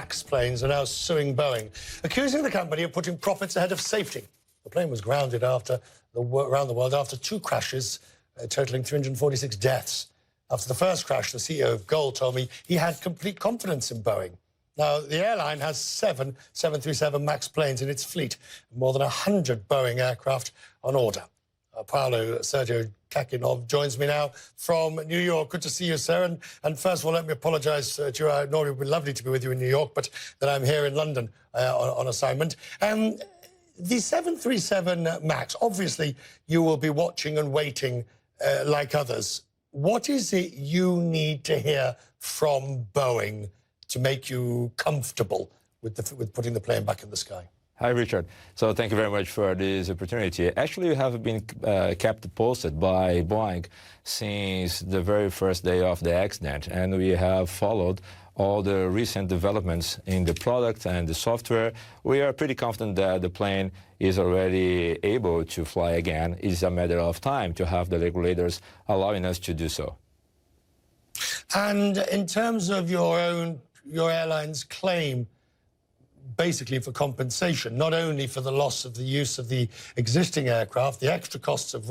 MAX planes are now suing Boeing, accusing the company of putting profits ahead of safety. The plane was grounded around the world after 2 crashes, totaling 346 deaths. After the first crash, the CEO of GOL told me he had complete confidence in Boeing. Now, the airline has 7 737 MAX planes in its fleet, more than 100 Boeing aircraft on order. Paolo Sergio Kakinov joins me now from New York. Good to see you, sir. And first of all, let me apologise to you. I know it would be lovely to be with you in New York, but that I'm here in London on assignment. The 737 MAX, obviously, you will be watching and waiting like others. What is it you need to hear from Boeing to make you comfortable with putting the plane back in the sky? Hi, Richard. So thank you very much for this opportunity. Actually, we have been kept posted by Boeing since the very first day of the accident, and we have followed all the recent developments in the product and the software. We are pretty confident that the plane is already able to fly again. It's a matter of time to have the regulators allowing us to do so. And in terms of your airline's claim, basically for compensation, not only for the loss of the use of the existing aircraft, the extra costs of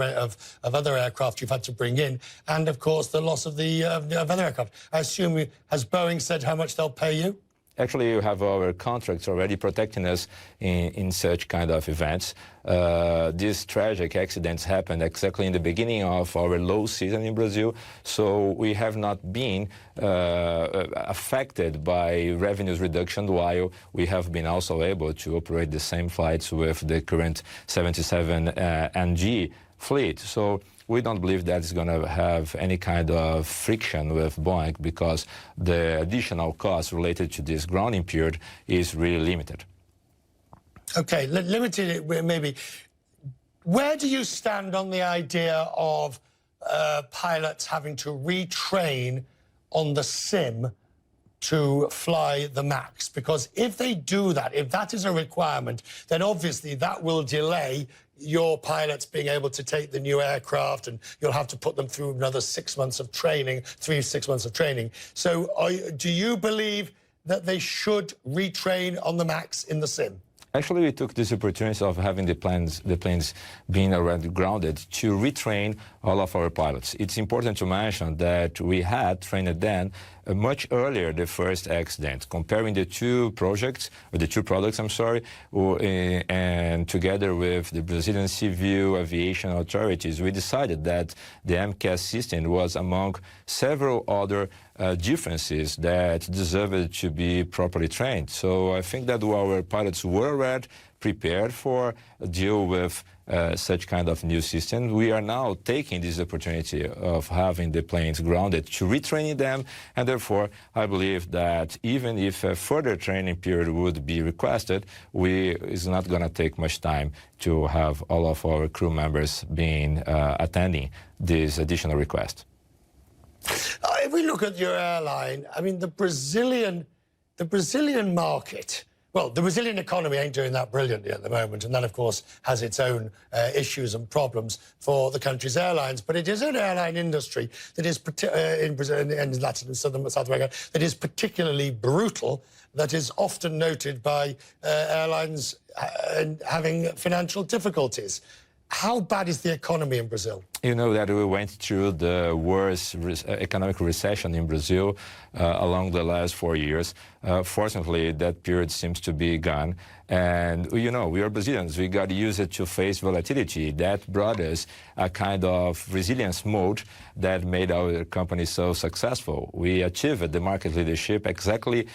other aircraft you've had to bring in, and of course the loss of other aircraft. I assume, has Boeing said how much they'll pay you? Actually, you have our contracts already protecting us in such kind of events. These tragic accidents happened exactly in the beginning of our low season in Brazil, so we have not been affected by revenues reduction, while we have been also able to operate the same flights with the current 77 NG fleet. So we don't believe that it's going to have any kind of friction with Boeing, because the additional cost related to this grounding period is really limited. Okay, limited maybe. Where do you stand on the idea of pilots having to retrain on the sim to fly the MAX? Because if they do that, if that is a requirement, then obviously that will delay your pilots being able to take the new aircraft, and you'll have to put them through another 6 months of training, 6 months of training. So do you believe that they should retrain on the MAX in the sim? Actually, we took this opportunity of having the planes being already grounded to retrain all of our pilots. It's important to mention that we had trained them much earlier the first accident, comparing the two projects, or the two products, I'm sorry, and together with the Brazilian Civil Aviation authorities, we decided that the MCAS system was among several other differences that deserved to be properly trained. So I think that our pilots were already prepared for a deal with such kind of new system. We are now taking this opportunity of having the planes grounded to retraining them, and therefore I believe that even if a further training period would be requested, it's not going to take much time to have all of our crew members being attending this additional request. If we look at your airline, I mean, the Brazilian market, well, the Brazilian economy ain't doing that brilliantly at the moment, and that, of course, has its own issues and problems for the country's airlines. But it is an airline industry that is, in Brazil and Latin and South America, that is particularly brutal, that is often noted by airlines having financial difficulties. How bad is the economy in Brazil? You know that we went through the worst economic recession in Brazil along the last 4 years. Fortunately, that period seems to be gone. And, you know, we are Brazilians. We got used to face volatility. That brought us a kind of resilience mode that made our company so successful. We achieved the market leadership exactly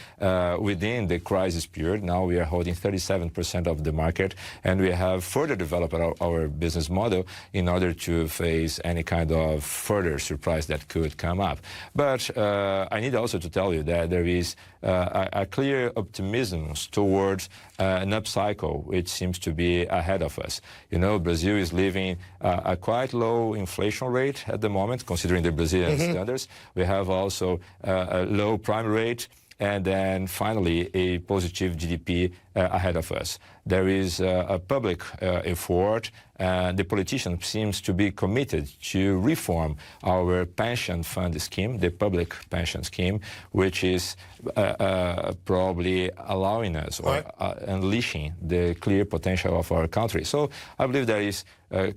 within the crisis period. Now we are holding 37% of the market, and we have further developed our business model in order to face any kind of further surprise that could come up. But I need also to tell you that there is a clear optimism towards an upcycle, which seems to be ahead of us. You know, Brazil is living a quite low inflation rate at the moment, considering the Brazilian standards. We have also a low prime rate, and then finally a positive GDP ahead of us. There is a public effort, and the politician seems to be committed to reform our pension fund scheme, the public pension scheme, which is probably allowing us or unleashing the clear potential of our country. So I believe there is clear